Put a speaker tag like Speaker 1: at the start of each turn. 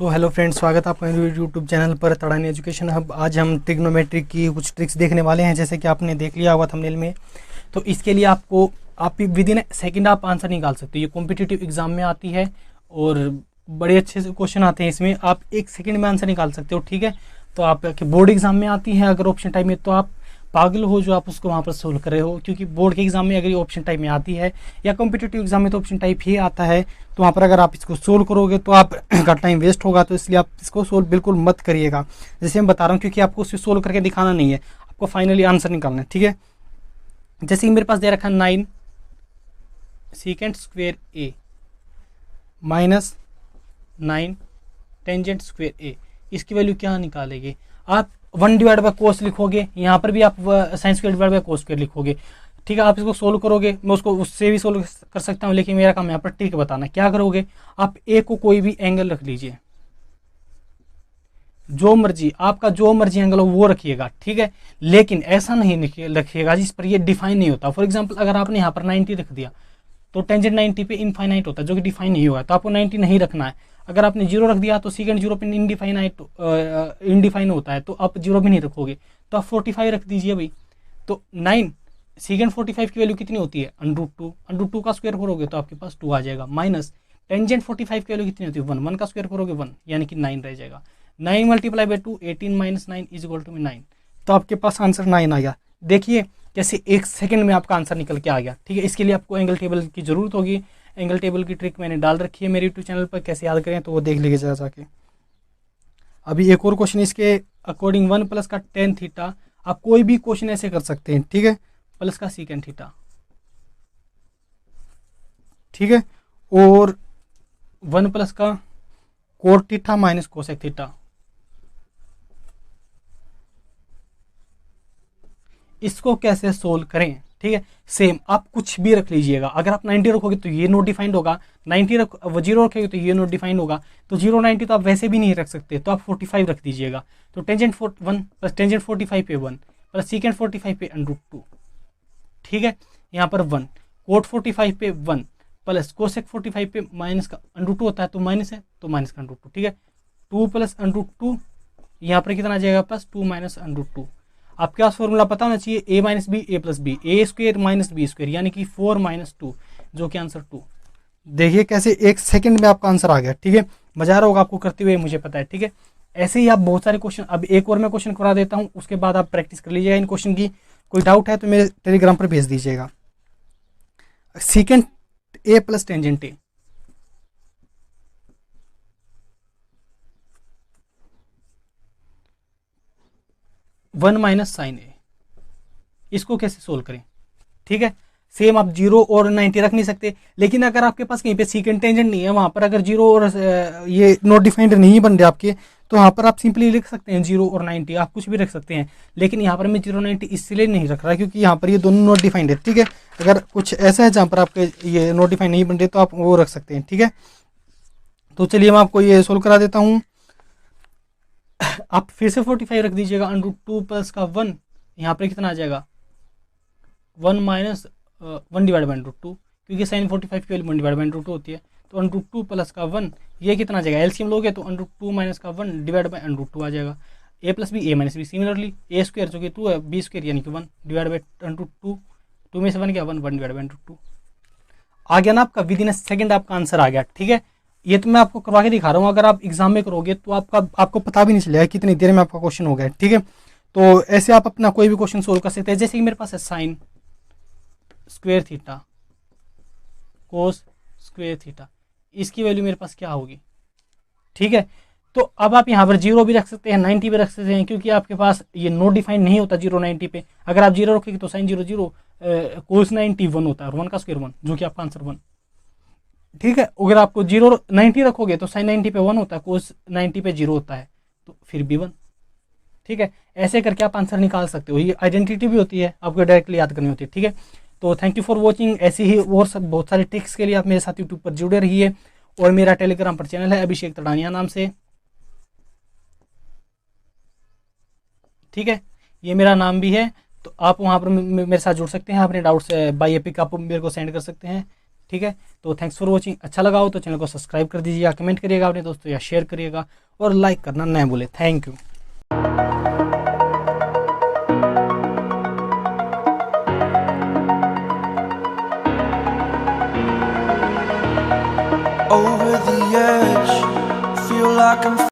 Speaker 1: Hello friends, स्वागत है आपका मेरे यूट्यूब चैनल पर तड़ानी एजुकेशन हब। आज हम ट्रिग्नोमेट्री की कुछ ट्रिक्स देखने वाले हैं। जैसे कि आपने देख लिया होगा थंबनेल में। तो इसके लिए आप विद इन सेकंड आप आंसर निकाल सकते हो। ये कॉम्पिटिटिव एग्जाम में आती है और बड़े अच्छे से क्वेश्चन आते हैं इसमें। आप 1 सेकंड में आंसर निकाल सकते हो, ठीक है। तो आपके बोर्ड एग्जाम में आती है अगर ऑप्शन टाइप में, तो आप पागल हो जो आप उसको वहाँ पर सोल्व कर रहे हो, क्योंकि बोर्ड के एग्जाम में अगर ये ऑप्शन टाइप में आती है या कॉम्पिटिटिव एग्जाम में तो ऑप्शन टाइप ही आता है, तो वहाँ पर अगर आप इसको सोल्व करोगे तो आपका टाइम वेस्ट होगा। तो इसलिए आप इसको सोल्व बिल्कुल मत करिएगा, जैसे मैं बता रहा हूँ, क्योंकि आपको उसे सोल्व करके दिखाना नहीं है, आपको फाइनली आंसर निकालना है, ठीक है। जैसे कि मेरे पास दे रखा है 9 सीकेंट स्क्वेयर ए माइनस 9 टेंजेंट स्क्वेयर ए। इसकी वैल्यू क्या निकालेंगे आप? 1 डिवाइड बाय कोस लिखोगे, यहाँ पर भी आप sine square divide by cos square लिखोगे, ठीक है। आप इसको सोल्व करोगे, मैं उसको उससे भी सोल्व कर सकता हूँ, लेकिन मेरा काम यहाँ पर ट्रिक बताना। क्या करोगे आप? ए को कोई भी एंगल रख लीजिए, जो मर्जी आपका जो मर्जी एंगल हो वो रखिएगा, ठीक है। लेकिन ऐसा नहीं रखिएगा जिस पर ये डिफाइन नहीं होता। फॉर एग्जाम्पल अगर आपने यहाँ पर 90 रख दिया तो टेंजेंट 90 पे इनफाइनाइट होता है, जो कि डिफाइन नहीं होगा, तो आपको 90 नहीं रखना है। अगर आपने 0 रख दिया तो सीकेंड 0 पे इनडिफाइन होता है, तो आप 0 भी नहीं रखोगे, तो आप 45 रख दीजिए भाई। तो 9 सीकेंड 45 की वैल्यू कितनी होती है? √2 का स्क्वायर करोगे तो आपके पास 2 आ जाएगा, माइनस टेंजेंट 45 की वैल्यू कितनी होती है? 1 का स्क्वायर करोगे 1, यानी कि 9 रह जाएगा। 9 multiply by 2 18 minus 9 is equal to 9। तो आपके पास आंसर 9 आ गया। देखिए कैसे 1 सेकंड में आपका आंसर निकल के आ गया, ठीक है। इसके लिए आपको एंगल टेबल की जरूरत होगी। एंगल टेबल की ट्रिक मैंने डाल रखी है मेरे यूट्यूब चैनल पर, कैसे याद करें तो वो देख लीजिए जरा जाके। अभी एक और क्वेश्चन इसके अकॉर्डिंग 1 प्लस का टेन थीटा, आप कोई भी क्वेश्चन ऐसे कर सकते हैं, ठीक है, प्लस का सीकेंड थीटा, ठीक है, और 1 प्लस का cot theta minus cosec theta. इसको कैसे सोल्व करें, ठीक है। सेम आप कुछ भी रख लीजिएगा। अगर आप 90 रखोगे तो ये नोट डिफाइंड होगा, 0 रखोगे तो ये नोट डिफाइंड होगा, तो 0 90 तो आप वैसे भी नहीं रख सकते, तो आप 45 रख दीजिएगा। तो टेंजेंट 1 प्लस टेंजेंट 45 पे 1 प्लस सीकेंड 45 पे √2, ठीक है। यहाँ पर 1 कोट 45 पे 1 प्लस कोसेक 45 पे माइनस का √2 होता है, तो माइनस है तो माइनस का √2, ठीक है। 2 प्लस √2, यहाँ पर कितना आ जाएगा? Plus 2 minus √2। आपके पास फॉर्मूला पता होना चाहिए, ए माइनस बी ए प्लस बी, ए स्क्वेयर माइनस बी स्क्वेयर, यानी कि 4 माइनस 2, जो कि आंसर 2। देखिए कैसे 1 सेकंड में आपका आंसर आ गया, ठीक है। मजा आ रहा होगा आपको करते हुए, मुझे पता है, ठीक है। ऐसे ही आप बहुत सारे क्वेश्चन, अब एक और मैं क्वेश्चन करा देता हूँ, उसके बाद आप प्रैक्टिस कर लीजिएगा इन क्वेश्चन की। कोई डाउट है तो मेरे टेलीग्राम पर भेज दीजिएगा। Secant a plus tangent a, 1 minus sine a, इसको कैसे सोल्व करें, ठीक है। सेम आप 0 और 90 रख नहीं सकते, लेकिन अगर आपके पास कहीं पे सीकेंड टेंजेंट नहीं है, वहां पर अगर 0 और ये नोट डिफाइंड नहीं बन रहे आपके, तो वहां पर आप सिंपली लिख सकते हैं 0 और 90, आप कुछ भी रख सकते हैं। लेकिन यहाँ पर मैं 0 90 इसलिए नहीं रख रहा, क्योंकि यहाँ पर ये दोनों नोट डिफाइंड है, ठीक है। अगर कुछ ऐसा है जहाँ पर आपके ये नोट डिफाइंड नहीं बन रहे, तो आप वो रख सकते हैं, ठीक है। तो चलिए मैं आपको ये सोल्व करा देता हूँ। आप फिर से 45 रख दीजिएगा, √2 प्लस का 1, यहाँ पर कितना आ जाएगा? 1 माइनस 1 डिवाइड बाई √2, क्योंकि साइन 45 की वैल्यू 1 डिवाइड बाई √2 होती है। तो √2 प्लस का 1, ये कितना आ जाएगा? एलसीएम लोगे तो √2 माइनस का 1 डिवाइड बाई √2 आ जाएगा। ए प्लस बी ए माइनस बी, सिमिलरली ए स्क्वायर जो कि 2 है, बी स्क्वायर यानी कि 1 डिवाइड बाई √2, 2 में से 1 क्या? 1 डिवाइड बाई √2 आ गया ना आपका। विद इन अ सेकंड आपका आंसर आ गया, ठीक है। ये तो मैं आपको करवा के दिखा रहा हूँ, अगर आप एग्जाम में करोगे तो आपको पता भी नहीं चलेगा कितनी देर में आपका क्वेश्चन हो गया, ठीक है। तो ऐसे आप अपना कोई भी क्वेश्चन सोल्व कर सकते हैं। जैसे कि मेरे पास है sine square theta cos square theta, इसकी वैल्यू मेरे पास क्या होगी, ठीक है। तो अब आप यहाँ पर 0 भी रख सकते हैं, 90 भी रख सकते हैं, क्योंकि आपके पास ये नोट डिफाइन नहीं होता 0 90 पे। अगर आप 0 रखेंगे तो साइन 0 0, कोस 90 1 होता है, और 1 का स्क्वायर 1, जो कि आपका आंसर 1, ठीक है। अगर आपको 0 90 रखोगे तो साइन 90 पे 1 होता है, कोस 90 पे 0 होता है, तो फिर भी 1, ठीक है। ऐसे करके आप आंसर निकाल सकते हो। ये आइडेंटिटी भी होती है, आपको डायरेक्टली याद करनी होती है, ठीक है। तो थैंक यू फॉर वॉचिंग। ऐसे ही और सब बहुत सारे ट्रिक्स के लिए आप मेरे साथ यूट्यूब पर जुड़े रहिए, और मेरा टेलीग्राम पर चैनल है अभिषेक तड़ानिया नाम से, ठीक है। ये मेरा नाम भी है, तो आप वहाँ पर मेरे साथ जुड़ सकते हैं। अपने डाउट्स बाय एपिक आप मेरे को सेंड कर सकते हैं, ठीक है, तो थैंक्स फॉर वॉचिंग। अच्छा लगा हो तो चैनल को सब्सक्राइब कर दीजिएगा, कमेंट करिएगा अपने दोस्तों या शेयर करिएगा, और लाइक करना ना भूले। Thank you.
Speaker 2: Over the edge, feel like I'm